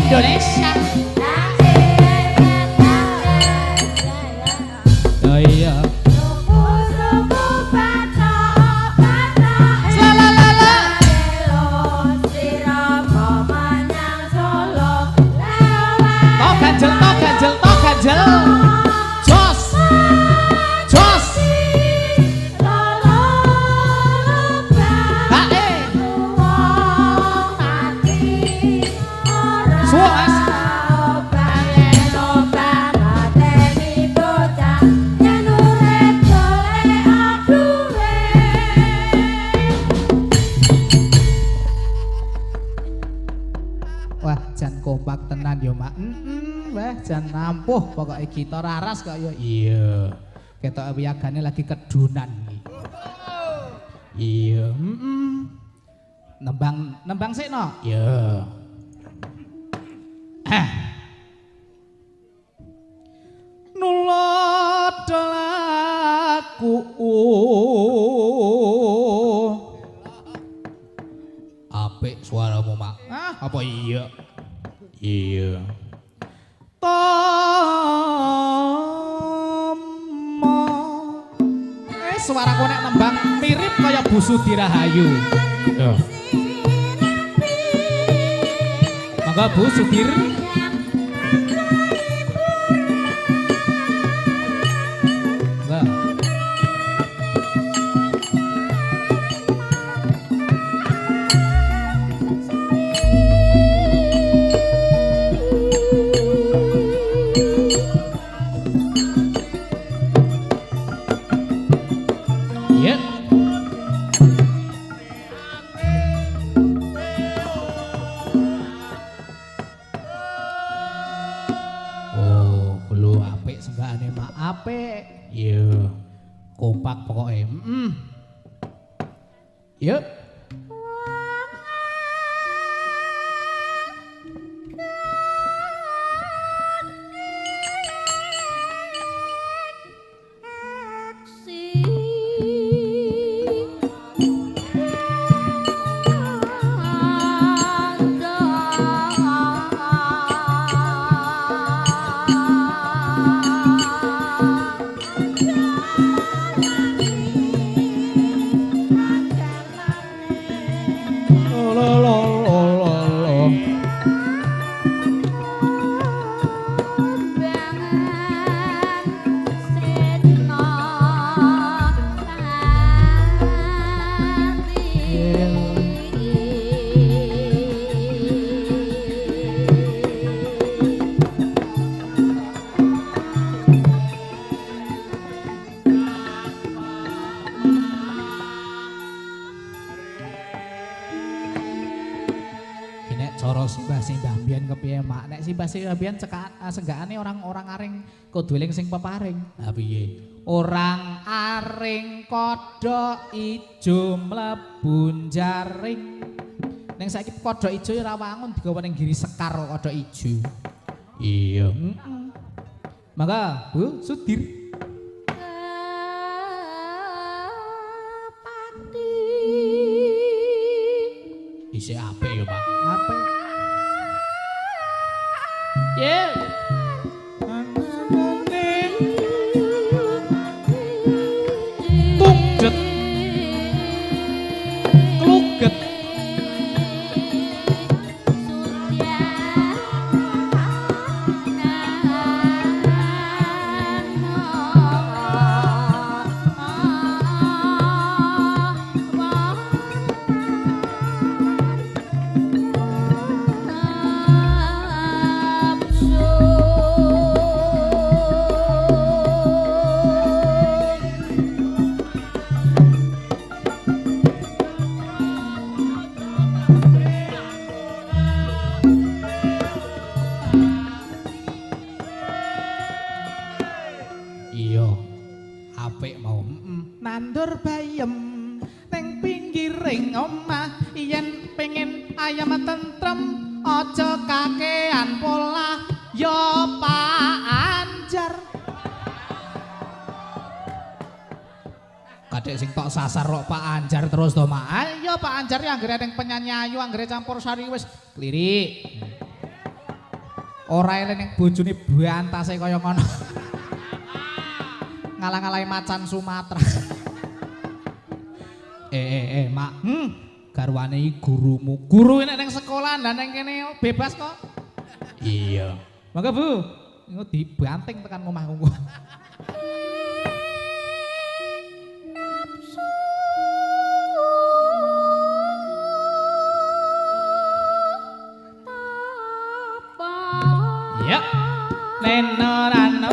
Indonesia. Oh iya. Ganjel jos jos bae suas wah jan kompak tenan yo mak. Wah jan nampuh pokoknya kita raras kok ya. Iya ketok wiyagane lagi kedunan iya nembang sik no iya nulodolaku apik suaramu mak. Apa iya iya suaraku nek nembang mirip kaya Bu Sudirahayu. Mangga Bu Sudir. Kompak pokoknya. Yuk. Biyen senggakane orang-orang aring kudu eling sing peparing. Lah piye? Orang aring kodhok ijo mlebu jaring. Ning saiki kodhok ijo ora wangun digawa ning giri sekar kodhok ijo. Iya. Mangga Bu Sudir. Isih apik ya, Pak. Apik. Yeah. Tugdet kluget nandur bayem neng pinggiring omah yen pengen ayam tentrem aja kakean pola ya Pak Anjar. Kadek sing tok sasar kok Pak Anjar terus to Mak. Ya Pak Anjar ya anggere ning penyanyi ayu anggere campur sari wis klirik. Ora eling ning bojone bantase kaya ngono. Ngalang-alangi macan Sumatera. Mak. Garwane iki gurumu. Guru nek ning sekolah ndan ning kene bebas kok. Iya. Mangga Bu, engko dibanting tekan omahku. Ya. Nenorano.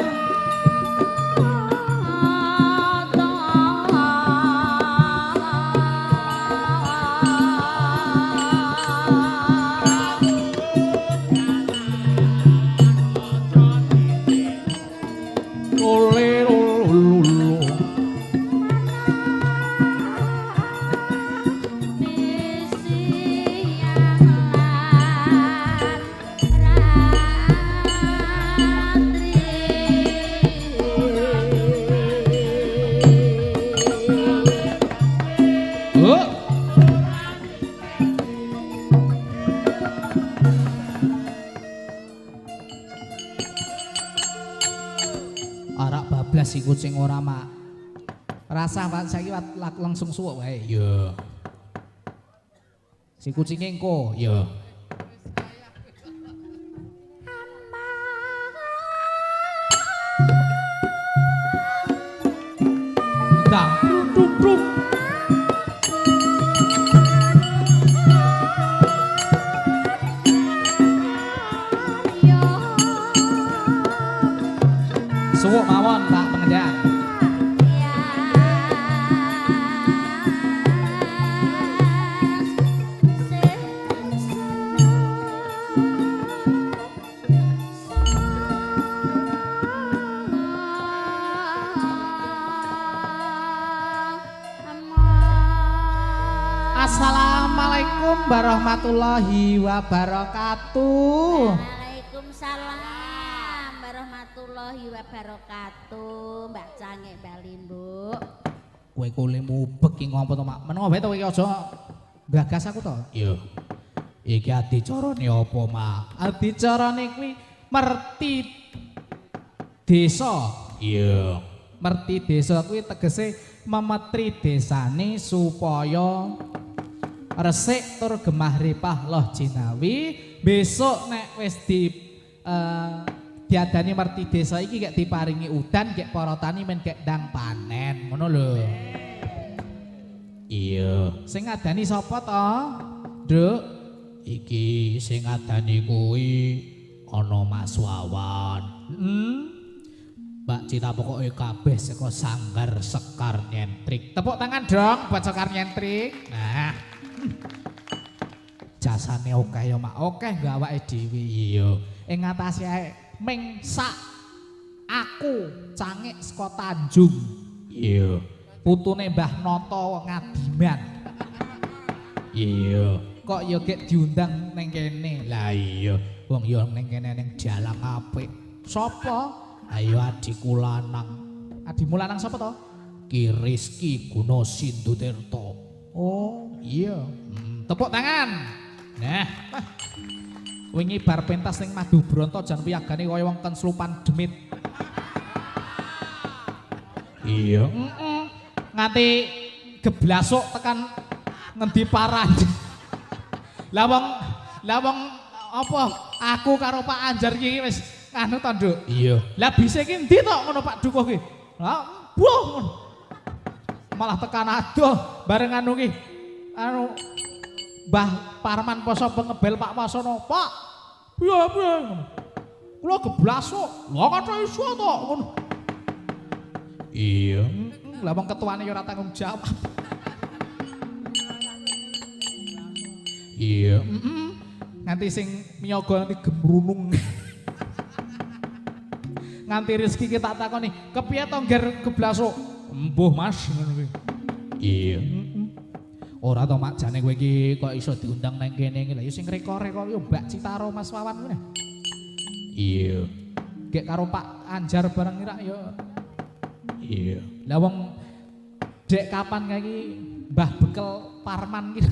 Si kucing ora mak rasa Pak saiki langsung suwuk wae ya si kucinge engko ya dang truk truk suwuk mawon Pak pengendang. Assalamualaikum warahmatullahi wabarakatuh. Waalaikumsalam warahmatullahi wabarakatuh. Mbak Cangek bali, Mbok. Kowe kulemu bek ki ngopo to, Mak? Menawa wae to kowe aja gagas aku to. Iya. Iki adicarane apa, Mak? Adicarane kuwi merti desa. Iya. Merti desa kuwi tegese memetri desane supaya resik tur gemah ripah loh jinawi. Besok nek wis diadani merti desa iki gak diparingi udan gak para tani men gak ndang panen ngono lho. Iya. Sing ngadani sapa to? Nduk, iki sing ngadani kuwi ana Mas Wawan. Mbak Cita pokoknya kabeh saka Sanggar Sekar Nyentrik. Tepuk tangan dong buat Sekar Nyentrik. Nah. Jasane akeh ya Mak, akeh nggo awake dhewe. Iya. Ing ngatasi ae ming sak aku Cangek saka Tanjung. Iya. Putune Mbah Nata Ngadiman. Iya. Kok ya gek diundang ning kene. Lah iya, wong ya ning kene ning dalang apik. Sopo? Ayo adikku lanang. Adikmu lanang sapa to? Ki Rizky Gunasindu Tirta. Oh, iya. Tepuk tangan. Nah. Wingi bar pentas ning Madu Bronto jan piyagane kaya wong kenslupan demit. Iya. Nganti geblasuk tekan ngendi parah. Lah wong apa aku karo Pak Anjar iki wis anu to, Nduk. Iya. Lah bise iki endi to ngono Pak Dukuh ki? Lah buh ngono. Malah tekan adoh bareng anu ki. Anu Mbah Parman Poso pengebel Pak Wasono, Pak. Piye ngono. Kula geblasuk. Lah kata iso to ngono. Iya. Lah wong ketuane ya ora tanggung jawab. Iya. Nganti sing miyaga nanti gemrunung. Nganti Rizky kita takoni, kepiye to ngger geblasuk? Embuh Mas ngono kuwi. Iya. Ora to Mak jane kowe iki kok iso diundang nang kene iki. Lah ya sing reko-reko yo Mbak Citaro Mas Wawan kuwi. Iya. Gek karo Pak Anjar bareng irak yo. Iya. Lah wong dek kapan kae iki Mbah Bekel Parman iki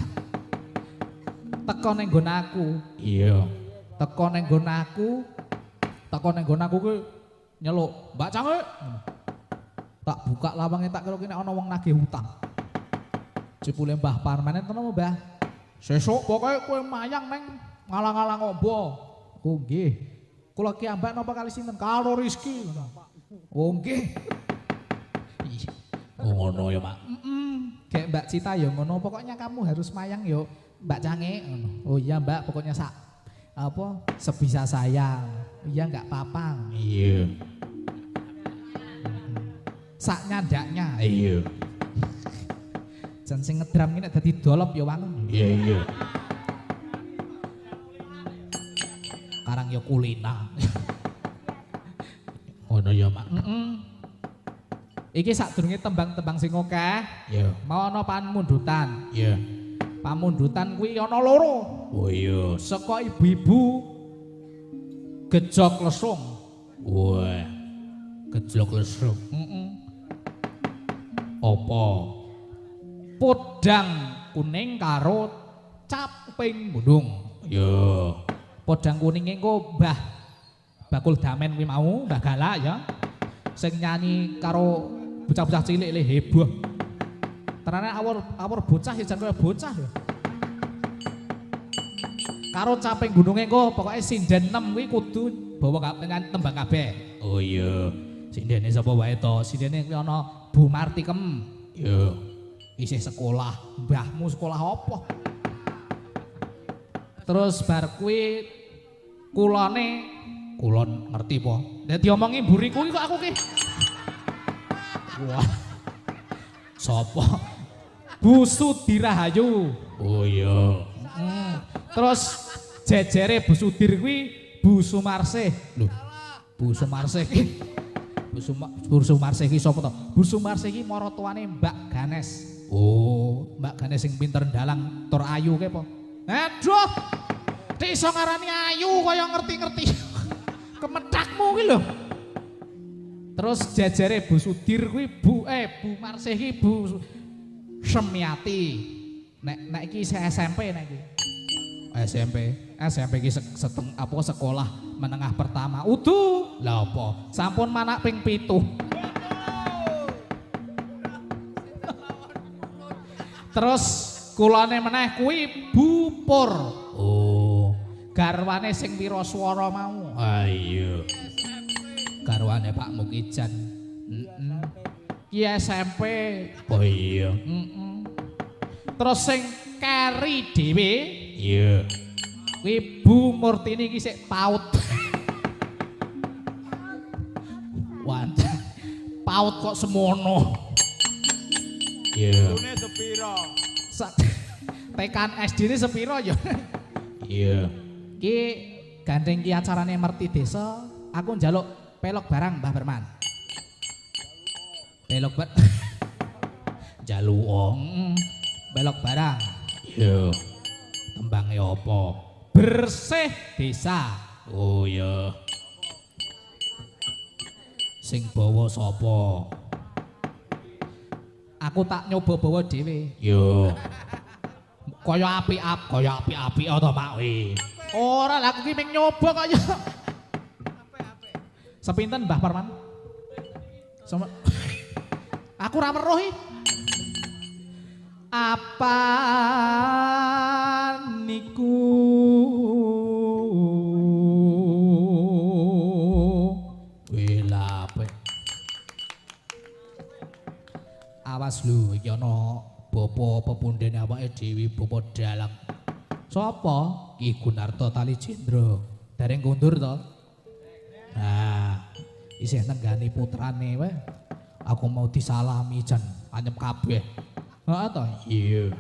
teko ning nggon aku. Iya. Teko ning nggon aku Takon nang nggon aku kuwi nyeluk, "Mbak Cangik." Tak buka lawange tak kira kene ana wong nagih utang. Jebule Mbah Parmanen tenan Mbah. Sesuk pokoke kowe mayang neng ngalang-alang ombo. Oh nggih. Kula ki ambak napa kali sinten? Karo Rizki ngono. Oh nggih. Oh ngono ya, Pak. Kayak Mbak Cita ya ngono, pokoknya kamu harus mayang yo Mbak Cangik ngono. Oh iya Mbak, pokoknya sebisa saya. Iya enggak apa-apa. Iya. Sak nyandaknya. Iya. Jan sing ngedram ki nek dadi dolop ya wangun. Iya. Karang ya kulina. Ngono ya, Mak. Iki sadurunge tembang-tembang sing akeh. Iya. Mau ana pamundutan. Iya. Pamundutan kuwi ana loro. Oh iya. Saka ibu-ibu Gejok Lesung. Wah. Gejlok lesung. Apa? Podang kuning karo caping bundung. Ya. Podang kuning engko Mbah Bakul Damen kuwi mau, Mbah Galak ya. Sing nyanyi karo bocah-bocah cilik le heboh. Terane awur bocah ya jan kaya bocah ya. Karo caping gununge engko pokoke sinden 6 kuwi kudu bawa tembang kabeh. Oh iya. Sindene sapa wae to? Sindene kuwi ana Bu Martikem. Ya. Isih sekolah. Mbahmu sekolah apa? Terus bar kuwi kulon ngerti po. Nek diomongi mburiku iki kok aku ki. Wah. Sopo? Bu Sudirahayu. Oh iya. Terus jejere Bu Sudir kuwi Bu Sumarsih. Lho. Bu Sumarsih ki. Bu Sumarsih ki sapa to? Bu Sumarsih ki maratuwane Mbak Ganes. Oh, Mbak Ganes sing pinter ndalang tur ayu ke po. Aduh. Nek iso ngarani ayu kaya ngerti-ngerti. Kemethakmu ki lho. Terus jejere Bu Sudir kuwi Bu Marsih ki Bu Semyati. Nek iki SMP nek iki. SMP ki sekolah menengah pertama. Udu. Lah apa? Sampun manak ping 7. Terus kulane meneh kuwi Bu Pur. Oh. Garwane sing wiraswara mau. Ayo. Garwane Pak Mukijan. Ki SMP. Oh iya. Terus sing keri dhewe. Iya. Kuwi Bu Murtini ki sik paut. Wancen. Paut kok semono. Iya. Tune sepiro? Tekan SD ini sepiro ya? Iya. Ki gandeng ki acarane Merti Desa, aku njaluk pelok barang Mbah Berman. Pelok Jaluk pelok barang. Iya. Tembange apa? Bersih desa. Oh iya. Sing bawa sapa? Aku tak nyoba bawa dhewe. Yo. Kaya api-api to Mak wi. Ora lah aku ki ming nyoba kaya. Sepinten Mbah Parman? Sama aku ra weruh iki. Apa niku wela apik. Awas lho iki ana bapa pepundhen awake dhewe bapa dalang. Sapa? Ki Gunarto Tali Jendra. Dereng kundur to? Nah, isih nenggani putrane wae. Aku mau disalami jan anyep kabeh. Heeh to? Iya.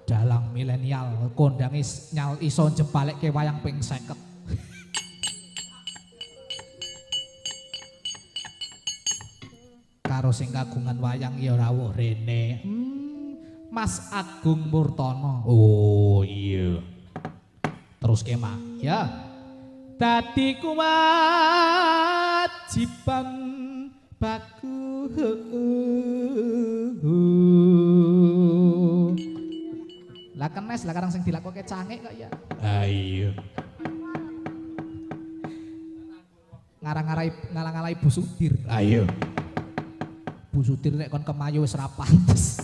Dalang milenial kondange nyal iso jempalekke wayang ping 50. Karo sing kagungan wayang ya rawuh rene. Mas Agung Murtono. Oh iya. Terus kema ya. Dadi kewajiban baku. Lah kenes lah kadang sing dilakoke cangik kok ya. Ayo. ngalang-alangi Bu Sudir. Ayo. Bu Sudir nek kon kemayu wis ra pantes.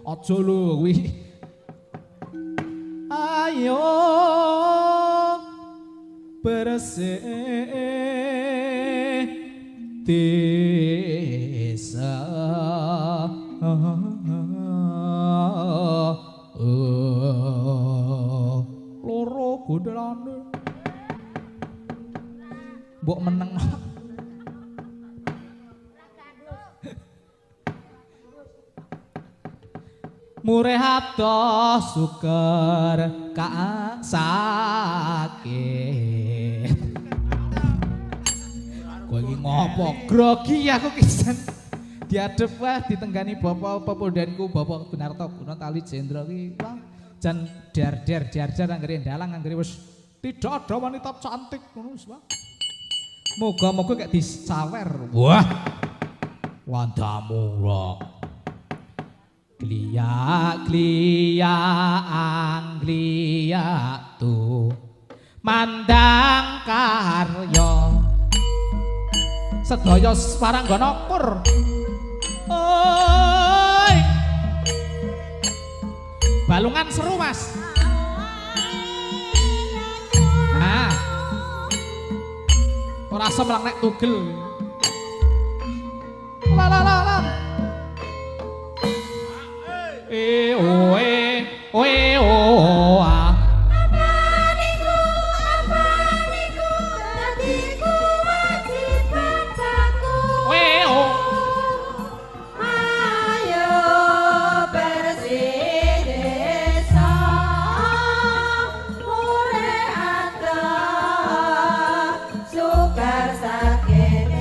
Aja lho kuwi. Ayo bersih desa loro gondelane mbok meneng murih adoh suker ka sakit kowe iki ngopo grogi aku kisan diadep wae ditenggani Bapak Pepondanku Bapak Gunarto Gunatali Jendra ki wah jan der anggere dalang anggere wis tidak ada wanita cantik ngono wis wah moga-moga gak disawer Wah. Wandamu ora. Glia Anglia tu mandang karya sedaya paranggana kur oi balungan seru Mas nah ora semelang nek tugel la oe o a Apaniku dadi kewajiban baku oe o ayo bersih desa murih adoh sukar sakit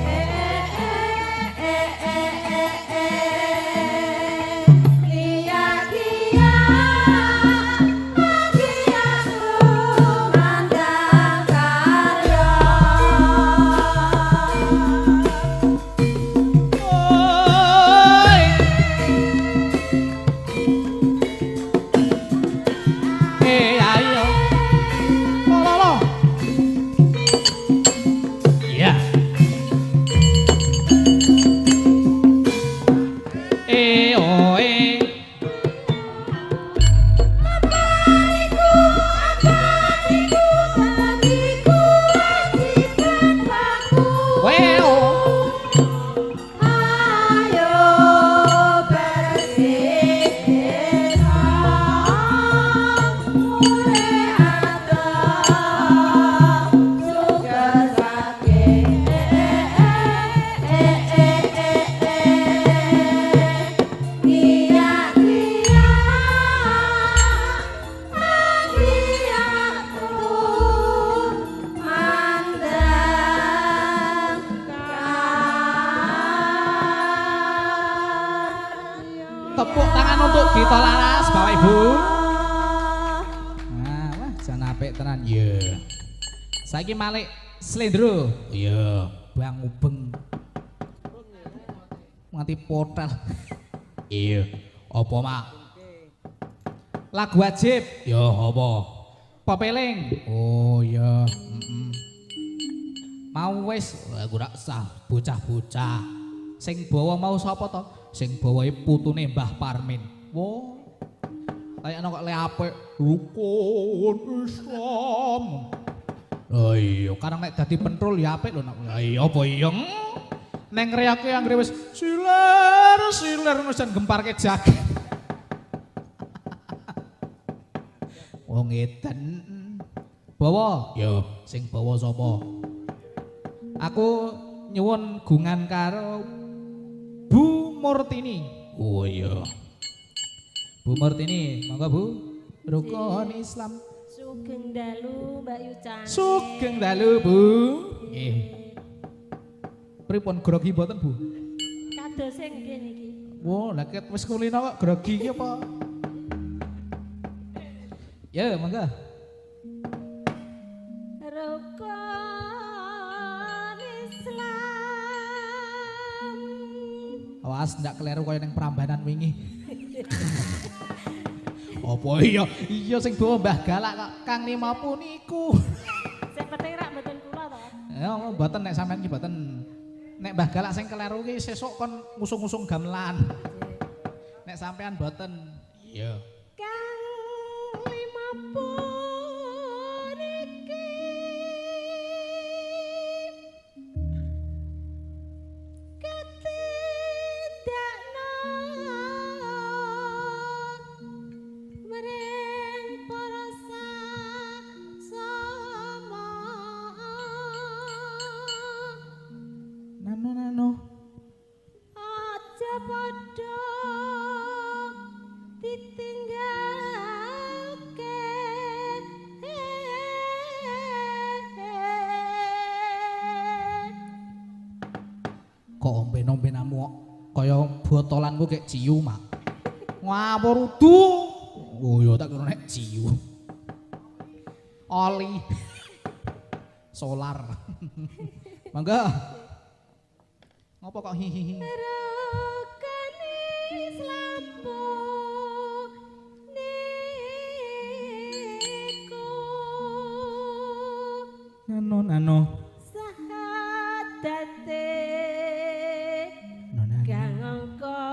Tepuk tangan untuk Gita Laras, Bapak Ibu. Nah, wah, jan apik tenan. Iya. Saiki Malik Slendro. Iya. Bang Ubeng. Nganti potel. Iya. Apa mak? Lagu wajib. Ya apa? Pepeling. Oh iya. Mau wis Aku rak sah bocah-bocah. sing bawa mau sapa to? Sing bawahe putune Mbah Parmin. Wo. Kayakno kok le apik rukun Islam. Oh iya. Karang nek dadi pentrul ya apik lho nek. Lah iya apa iya? Neng reyake anggere wis siler wis jan gemparke jaket. Wong edan. Bawa. Ya. Sing bawa sapa? Aku nyuwun gungan karo Bu Murtini. Oh iya. Bu Murtini, monggo Bu. Rukun Islam. Sugeng dalu Mbak Yucan. Sugeng dalu Bu. Nggih. Pripun grogi mboten Bu? Kados sing kene iki. Wo, lha ket wis kulino kok grogi iki apa? Ya, monggo. Rukun Islam. Awas ndak keliru kaya ning Prambanan wingi. Apa iya? Iya sing bawa Mbah Galak kok Kang Limapun niku. Sing penting rak mboten kula to. Ya mboten nek sampean iki mboten. Nek Mbah Galak sing keleru ki sesuk kon ngusung-ngusung gamelan. Nek sampean mboten. Iya. Kang limapun iki katindakna mring para saksama Nano. aja padha ditinggalke Kok omben-ombenamu kaya botolanku kek ciu mak. Ngawur udu. Oh ya tak kira nek ciu. Oli. Solar. Mangga. Ngopo kok hihihi? Rokanis lampu niku Nano. sahadate Nano. kang angka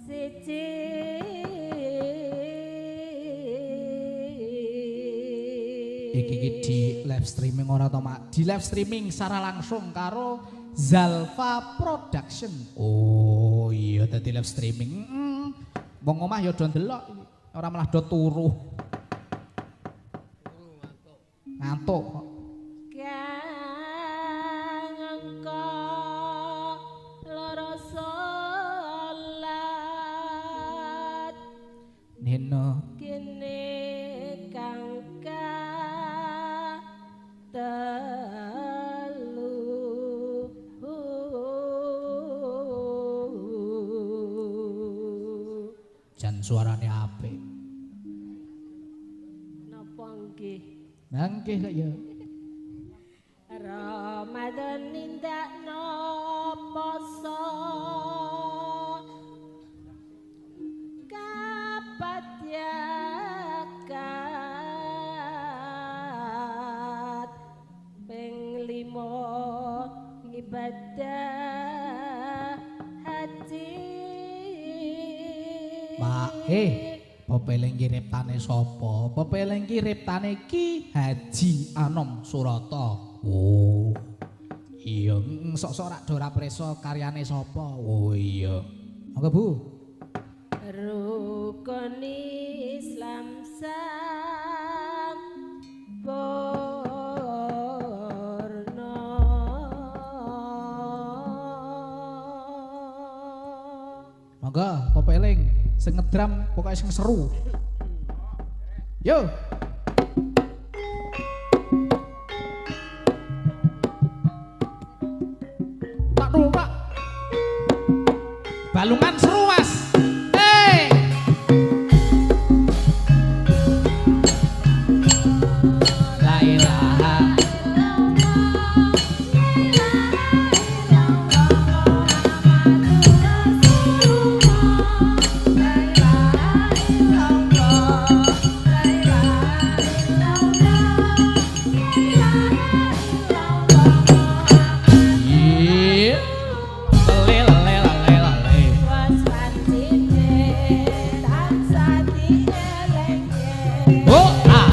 siji Iki di live streaming ora to mak? Di live streaming secara langsung karo Zalfa Production. Oh iya dadi live streaming. Wong omah ya do ndelok iki. Ora malah do turu. Ngantuk kok. kang angka loro salat Nino. kene kangka telu Jan suarane apik. napa nggih Nangkih kok ya. Ramadan nindakno poso kapatyakat ping 5 ngibadah haji Pak, pepeling kiriptane sapa? Pepeling kiriptane Ki Haji Anom Surata. Oh. Iya, sok-sok rak do ora preso karyane sapa? Oh iya. Monggo Bu. Rukun Islam sampurna. Monggo pepeling sing ngedram pokoke sing seru. Yo. Tak dulu, Pak. Balungan seru, Mas. La ilaha Iya. Lele lele lele lele. Oh, ah.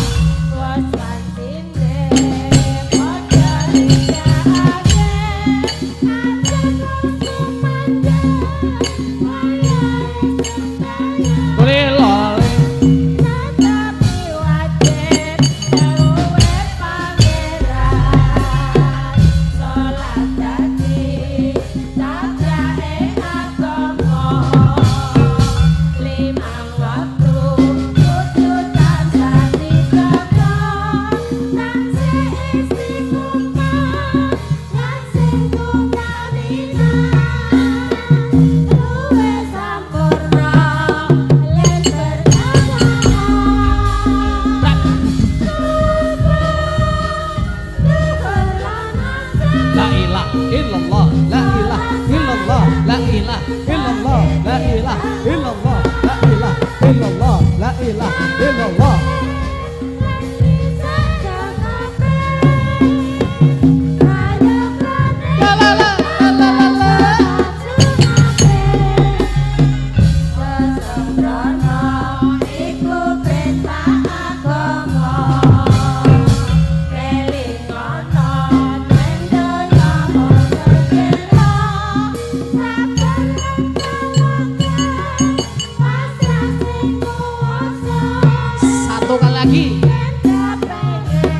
lagi.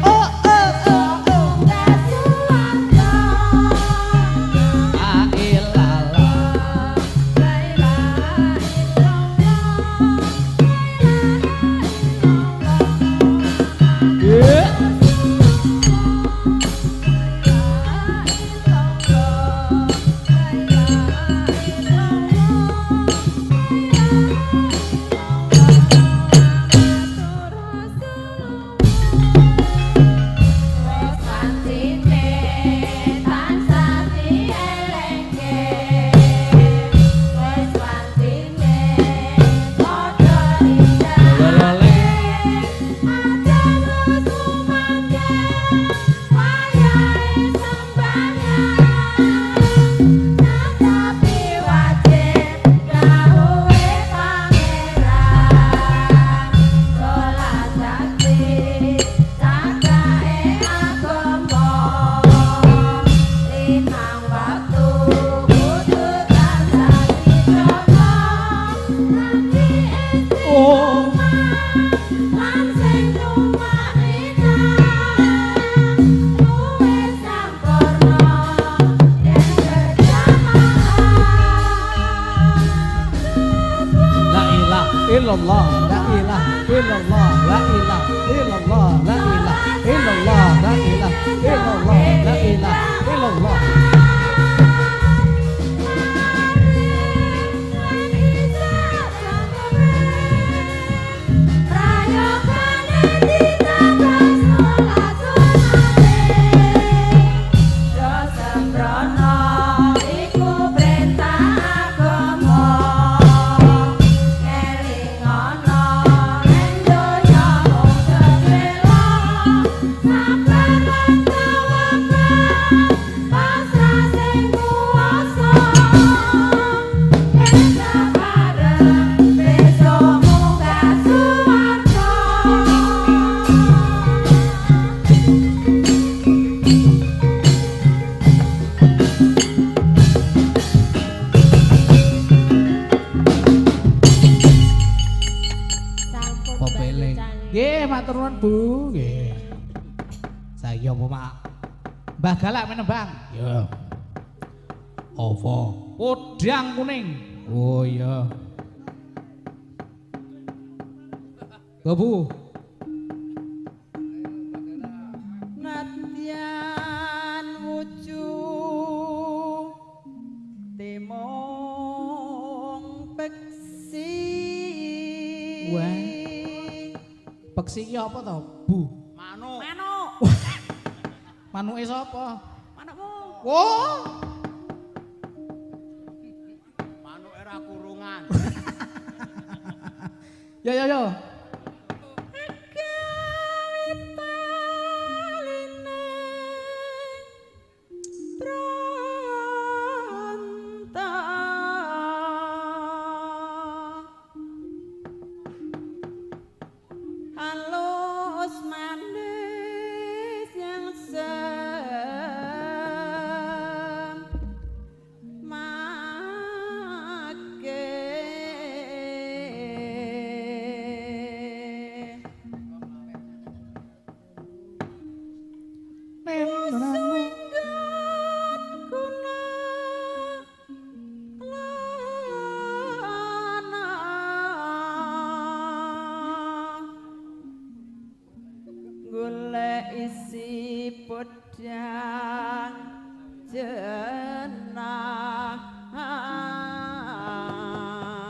Oh, oh, oh, oh. La ilallah. Yeah. Illallah, la ilaha illallah, la ilaha illallah, la ilaha illallah, la ilaha illallah, la ilaha illallah. Nggih, matur nuwun Bu. Nggih. Saya apa, Mak? Mbah Galak menembang. Ya. Apa? Podang kuning. Oh iya. Go Bu. Nadyan wuju timong peksi. Wah. Peksi ki apa to, Bu? Manuk. Manuke sapa? Manukmu. Wah. Manuk era kurungan. Yo.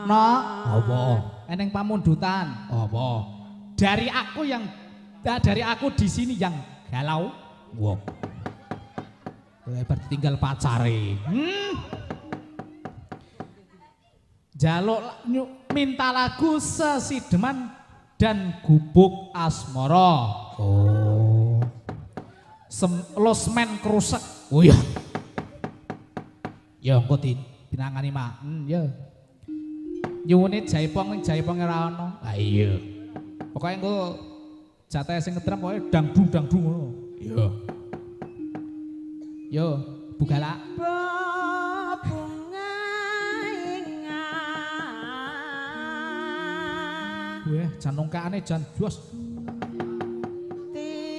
Nok, apa? Eneng pamundutan. Apa? Dari aku di sini yang galau. Wah. Berarti tinggal pacare. Jaluk minta lagu Sesideman dan Gubuk Asmara. Oh. Losmen Krusek. Oh iya. Ya engko dinangani Mak. Ya. Nyuwune Jaipong ning Jaiponge ora ono. Ah iya. Pokoke engko jatah sing ngedram pokoke dangdung ngono. Iya. Yo, Bu Galak. Weh, jan nongkane jan jos.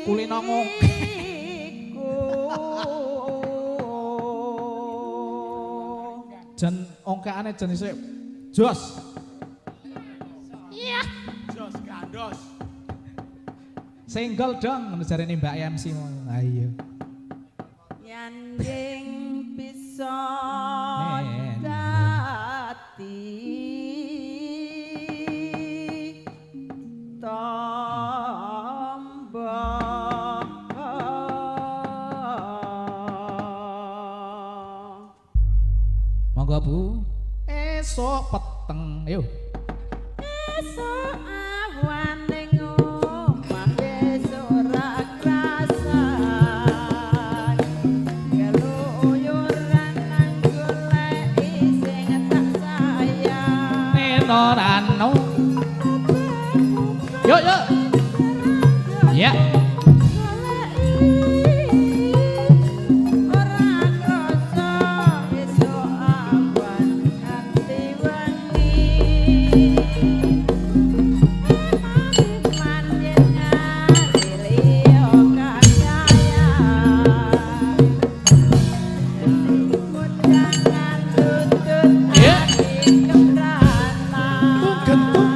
kulino ngoke. Jan ongkekane jan isih jos. Iya. Jos gandos. Single dong ngono jarene Mbak MC mau. Ha iya. Nyanding bisa Nen. dadi tombo. Monggo Bu. Esok peteng. Ayo. Esok awan ning omah wis ora krasan. Keluyuran nang goleki sing tak sayang. Nenorano. Yuk yuk. Ya. Ora krasa esok awan nganti wengi. Manjen nyari liya kayaan. Jangan tutut Ya. hati keberatan. Gentung.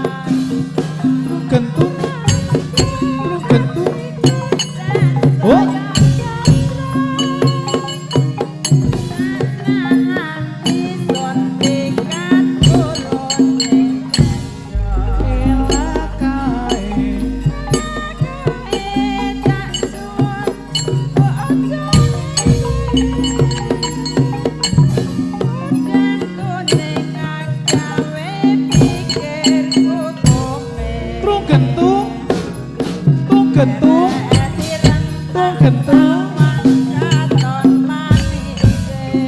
Gentung. Gentung. Oh. Trung gentung. Tung gentung. Tung gentung.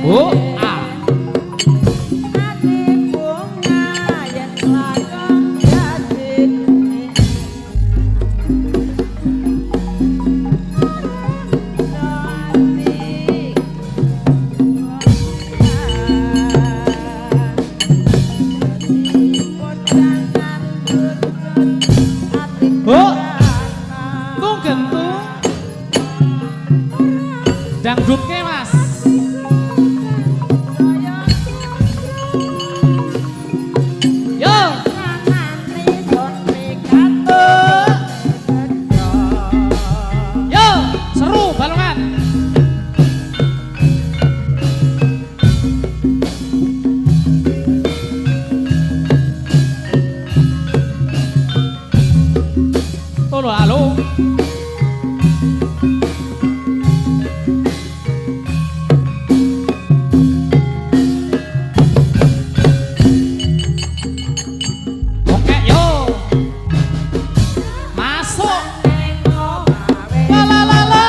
Oh, ah. Oh. Tung gentung. Dangdutnya Mas. Yo. Yo, seru balongan. Halo, halo. Oke, yo. Masuk. Lalalala.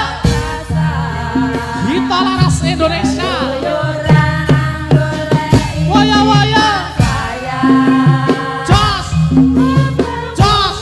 Kita laras Indonesia. Waya waya. Jos. Jos.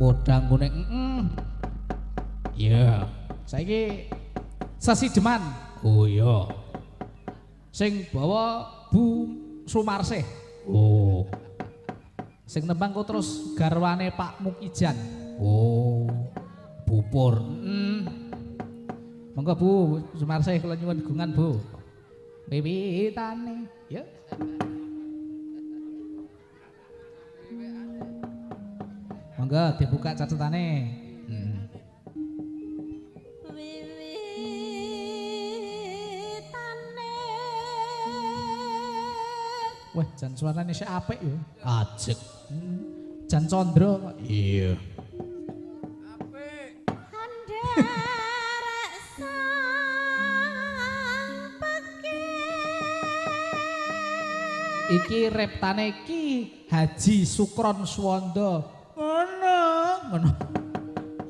Podang kuning. Iya. Saiki sesideman. Oh iya. Sing bawa Bu Sumarsih. Oh. Sing nembang kok terus garwane Pak Mukijan. Oh. Bupur. Monggo Bu Sumarsih kula nyuwun dukungan Bu. Wiwitane. Ya. Monggo dibuka catetane. Wah, jan suarane sik apik yo. Ajek. Jan Condro kok. Iya. Handerek sang pekih. Iki reptane iki Haji Sukron Suwanda. Ngono.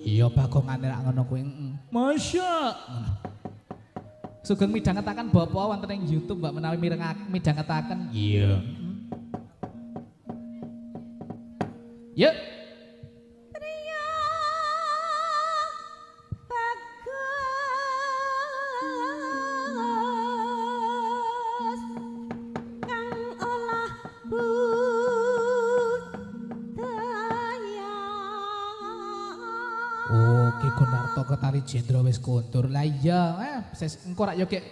Iya bagongane rak ngono kuwi. Masya. Sugeng midhangetaken Bapak wonten ing YouTube Mbak menawi midhangetaken. Iya. Yuk. Priya bagus kang olah budaya. Oh, Ki Gunarto Ketari Jendra wis kondur. Lah iya, engko rak yo kek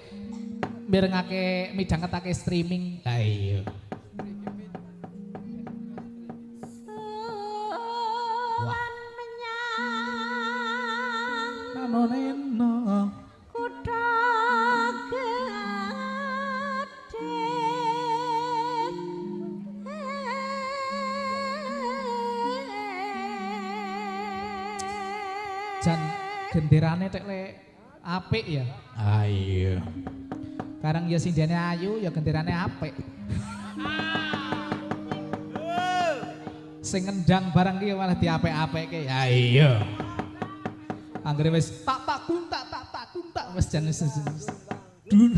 mirengake midhangetake streaming. Lah iya. Sowan menyang Nanonena. kutha Jan genderane tek le apik ya. Ah iya. Karang ya sindene ayu ya genderane apik. Sing ngendang barang ki malah diapik-apikke. Ah iya. Anggere wis tak kuntak wis jan wis. Dun.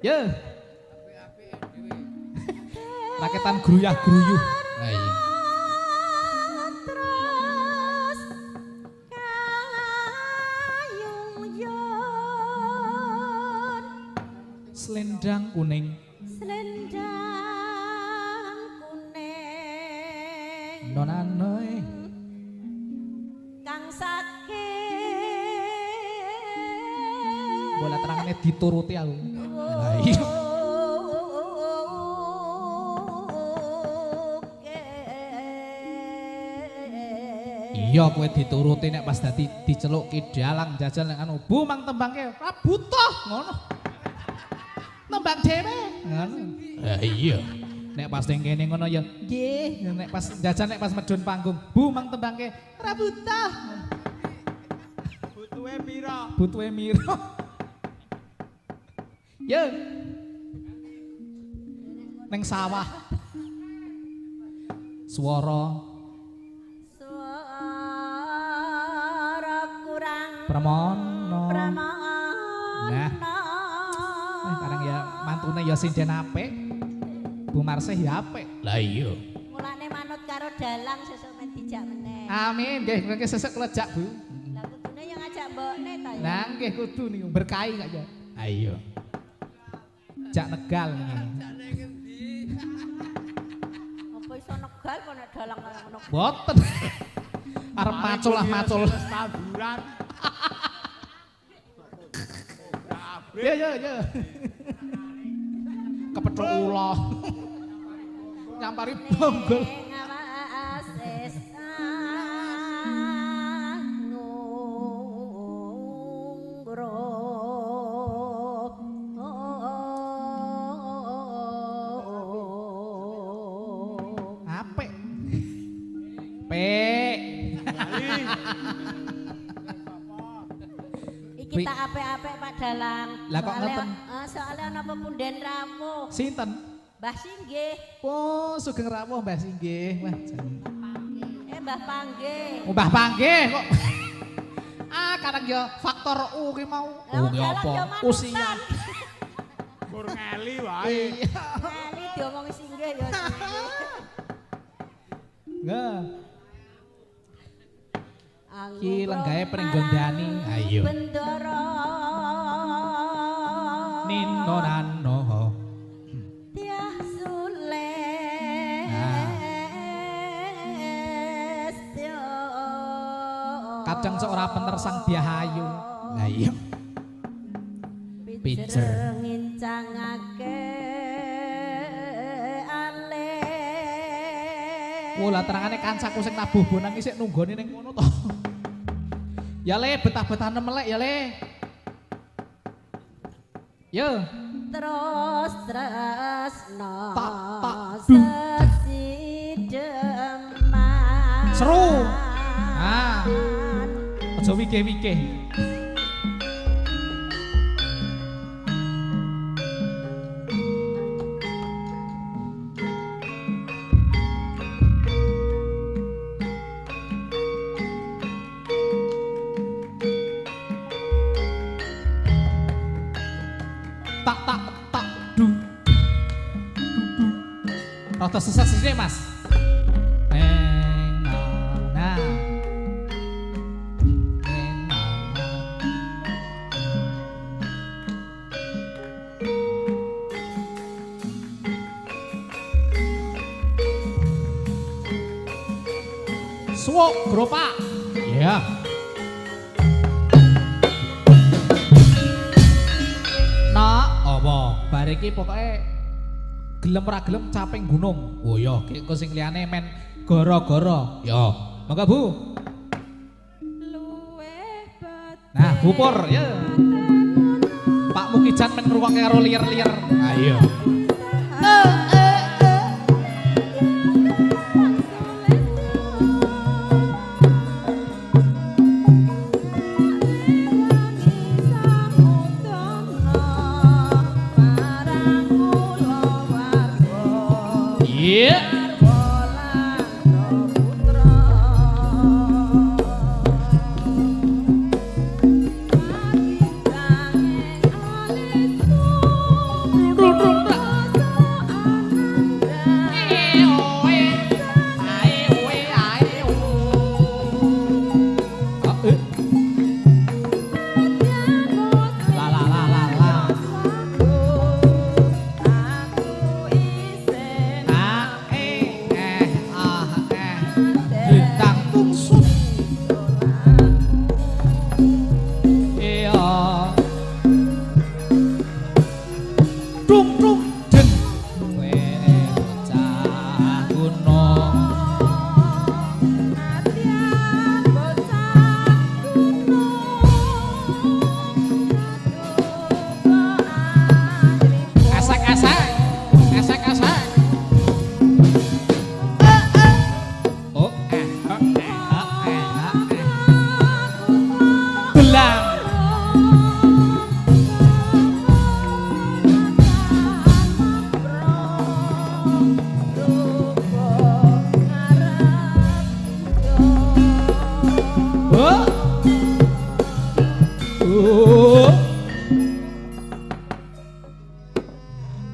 Ya. Raketan gruyah-gruyuh. Ah iya. terus kayung-yung Selendang kuning. selendang kuning Nonanoe. kang sakit Bola terangane dituruti aku. Lah iya. Iya kowe dituruti nek pas dadi diceluk ki dalang jajal nek anu Bu mang tembangke ra butuh ngono. Tembang dhewe ngono. Ah iya. Nek pas ning kene ngono ya nggih, nek pas jajan nek pas medun panggung Bu mang tembangke ra butuh. Butuhe pira? Butuhe mira. Ya. Neng sawah. Swara Suara kurang Pramono. Pramono. Nah. Karang ya mantune ya sinden apik. Bu Marsih ya apik. Lah iya. Mulane manut karo dalang sesuk men dijak meneh. Amin nggih, mriki sesuk kelejak Bu. Lah kudune yang ngajak mbokne ta ya. Nah nggih kudu niku berkahi kok ya. Ah iya. Jak negal niki. Apa iso negal kok nek dalang kaya ngono. Boten. Arep macul lah macul. Taburan. Ya. Kepethuk ula. Nyampari bonggol. Ngawases Apik. Pek. Iki tak apik-apik Pak Dalang. Lah kok ngoten? Soale ana pepunden rawuh. Sinten? Mbah Singgih. Oh, Sugeng Rawuh Mbah Singgih. Wah, jan. Mbah Panggih. Oh, Mbah Panggih kok. Kadang ya faktor U ki mau. Lah, ki dalang apa? ya manutan. Usia. Gur ngeli wae. Iya. Ngali diomongi Singgih ya. Singgih. Nggih. Ki lenggahe pringgondani. Ayo. Bendoro Nino nano. Tiah Sule Kadang seorang bener sang Diahayu. Ayo. Pijer ngincangake ale Wala terangane kancaku sing nabuh bonang isik nunggoni ning ngono to. Ya le betah-betah melek ya le. Yo. terus tresno Tak, sesidheman Seru. Ah. Aja wike-wike. Tak du. Rada sesat sithik Mas. Neng nona. Neng nona. Suwok gropak. Ya. Nak, Apa? bar iki pokoke gelem ora gelem caping gunung. Oh ya. Ki engko sing liyane men gara-gara. Ya. Monggo Bu. luweh bet Nah, bupor ya. Pak Mukijan men ngrungokke karo liyer-liyer. Ayo. Iya.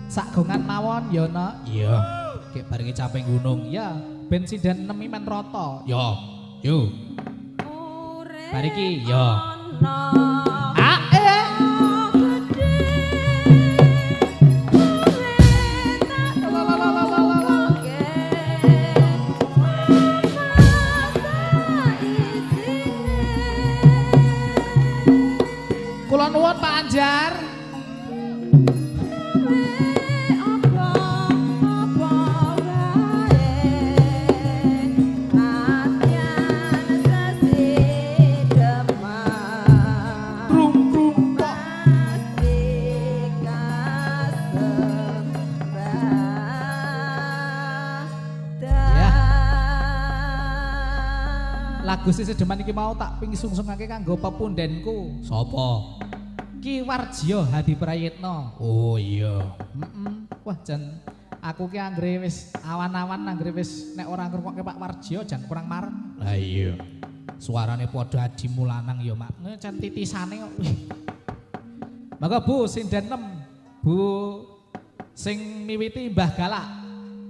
Sagongan mawon ya nak. Iya. Kayak barengi caping gunung. Ya, ben sinden nemi men rata. Ya. Yo. Bariki Ya. Kula nuwun Pak Anjar. Lagu sisi deman iki mau tak pingsungsungake kanggo pepundenku. Sopo? Ki Warjiyo Hadi Prayitno. Oh iya. Wah jan aku ki anggere wis awan-awan anggere wis nek ora ngrungokke Pak Warjiyo jan kurang marem. Lah iya. Suarane padha adi mulanang ya mak. Jan titisane kok. Maka Bu sing denem Bu sing miwiti Mbah Galak.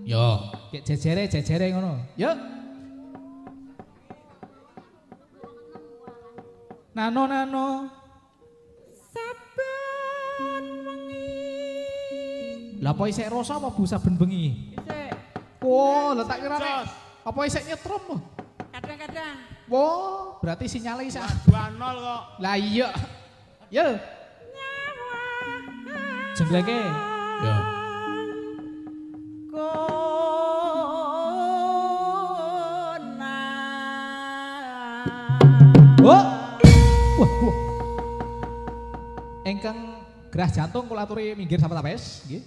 Ya. Kek jejere ngono. Yuk. Nano. Saben wengi. Lah apa isek rasa apa Bu saben bengi? Isik. Oh, lah tak kira nek apa isek nyetrum lho. Kadang-kadang. Wow, berarti sinyalnya isek. 2-0 kok. Lah iya. Yo. Jengleke. Ya. Oh. Wah. Engkang gerah jantung kula aturi minggir sampeyan tapes, nggih.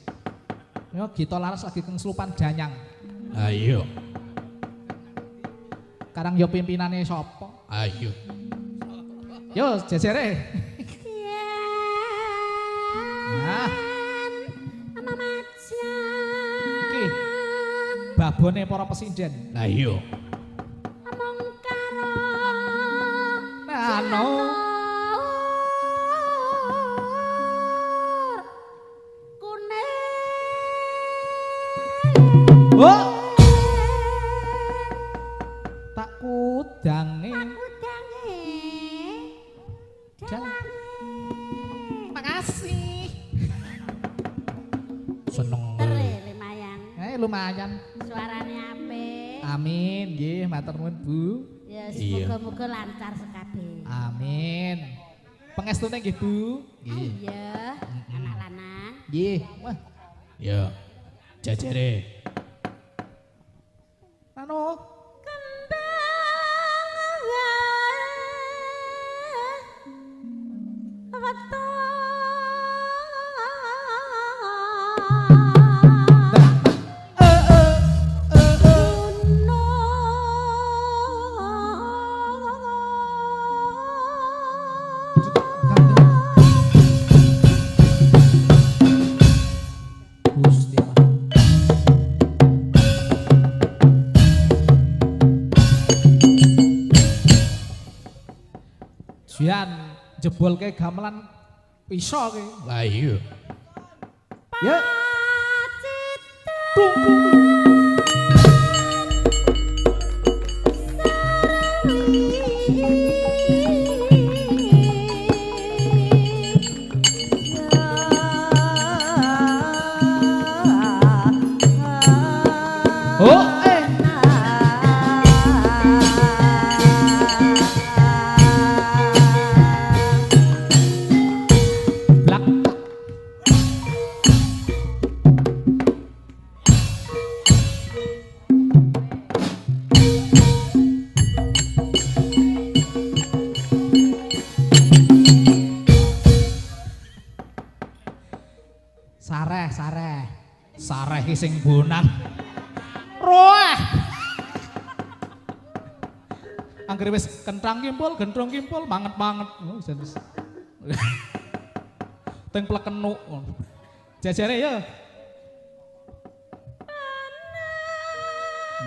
Yo Gito Laras lagi kengslupan danyang. Ayo. Karang yo pimpinane sapa? Ayo. Yo jejere. Nah, Mama iki babone para presiden. Ayo. Omong karo. Nano. Oh, tak kudange. Jalan. Makasih. Seneng. Lumayan. Lumayan. Suarane apik. Amin, nggih, matur nuwun Bu. Ya, Iya. semoga-moga lancar sekabeh. Amin. Pengestune nggih Bu. Nggih. Iya, anak lanang. Nggih. Wah, Ya. Jajare. anu Gusti Allah. Jian jebol ke gamelan iso ke. Lah iya. Ya. Tung tung tung. Oh, blak. Sareh ki sing bonang. Roeh. Anggere wis kentrang kimpul, gentrong kimpul, manget-manget. Oh, wis. Teng plekenuk. Jajare ya.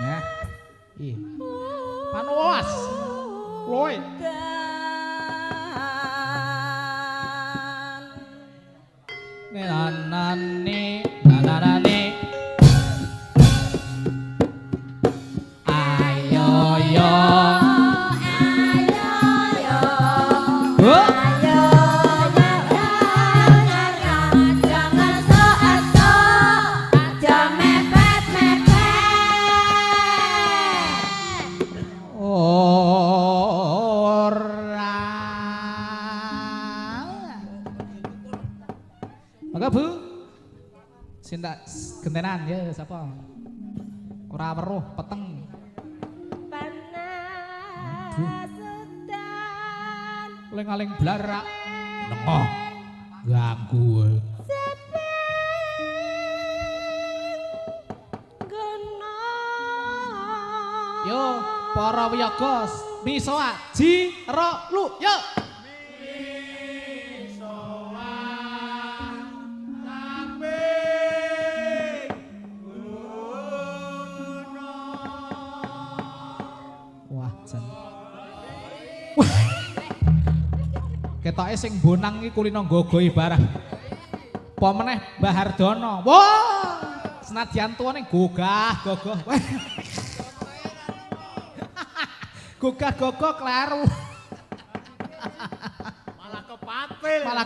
Nah. Ih. Panoas. Loi. Nanane ayo yo Maka Bu, sinta gentenan ya siapa? Ora weruh peteng. Panas sedan. Ling-aling blarak. Nengoh. Ganggu. Yo, para wiyagos, misoa jiro lu, yo. Wah, jan. Ketoke sing bonang iki kulino gogoi barang. Apa meneh Mbah Hardono. Wah, senadyan tuane gogah-gogoh. Gogah-gogoh kleru. kepapil. Malah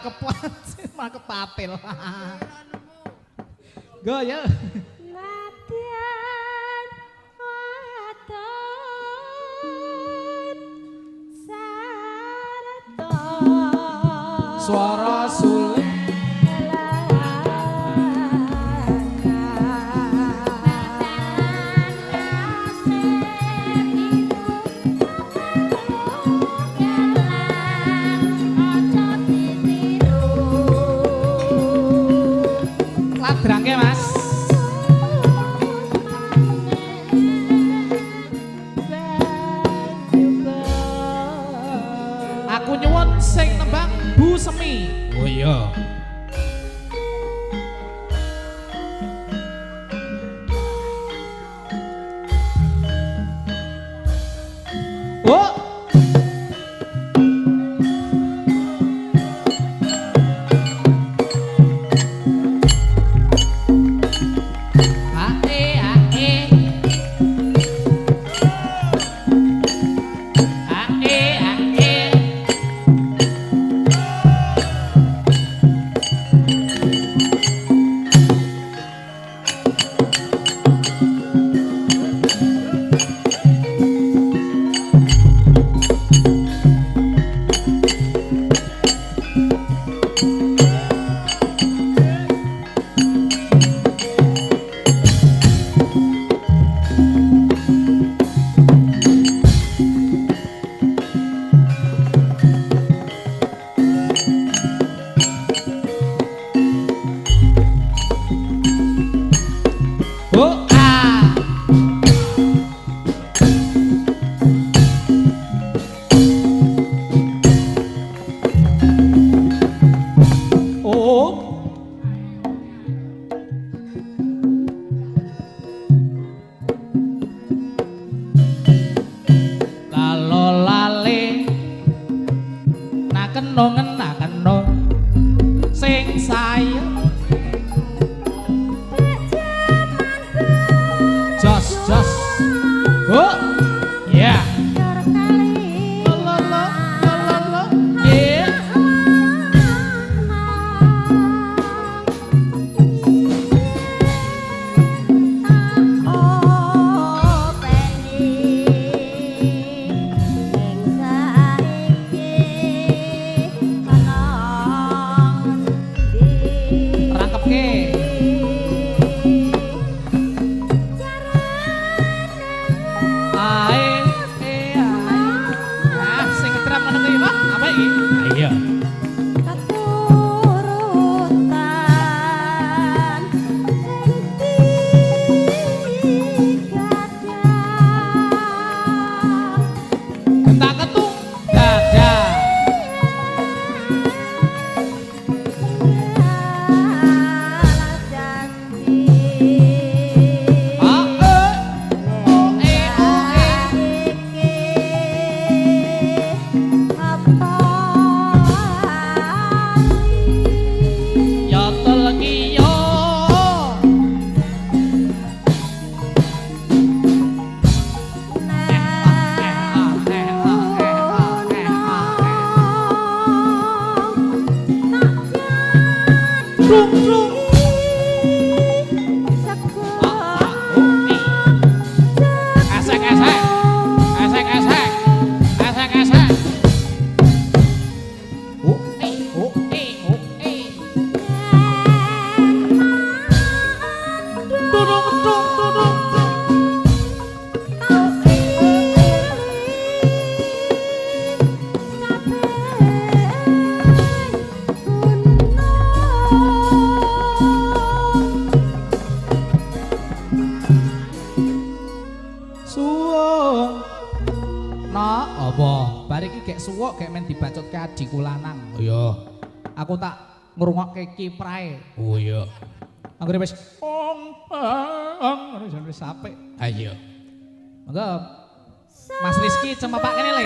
malah kepapil. Go ya. Latihan waton sarata. Suara sulit. Ladrangke Mas. Aku nyuwun sing nembang Bu Semi. Oh iya. Oh. suwuk gek men dibacutke adikku lanang. Oh iya. Aku tak ngrungokke kiprae. Oh iya. Anggere wis ngono wis apik. Ayo. Monggo Mas Rizky cemepak kene le.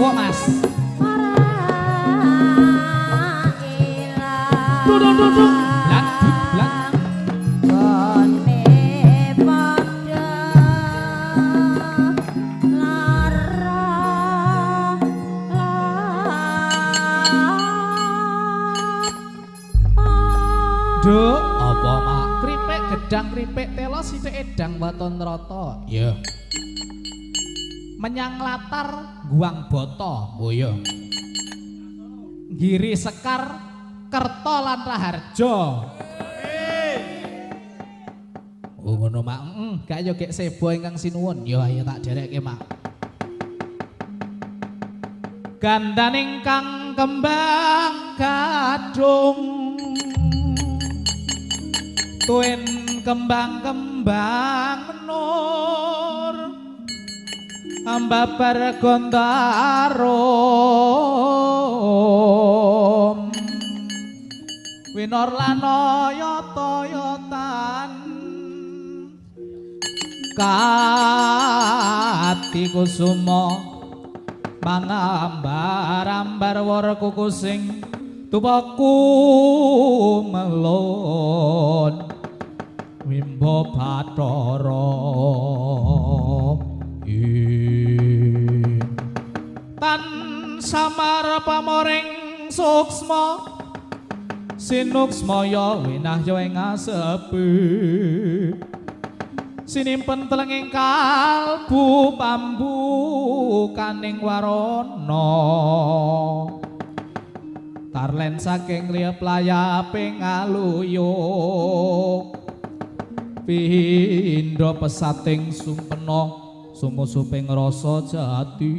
tuwuk Mas. Dudung dudung. Blang blang. Duk, apa mak? Kripik gedang kripik telo sithik edang waton rata. Ya. Menyang latar guang boto. Oh ya. Giri Sekar, Kerto lan Raharjo. Oh ngono mak. Gak yo gek sebo ingkang sinuwun. Yo ayo tak derekke mak. Gandaning kang kembang gadung. Tuen kembang-kembang menur ambabar gondarum winor lanoyo toyotan kati kusumo mangambar-ambar wara kukusing tubaku melon Wimbo Bathara tan samar pamoring suksma sinuksmaya winah yo ing asepe sinimpen telenging kalbu pambu kaning warana tarlen saking liya playaping aluyuk pindha pesating sumpena sumusuping rasa jati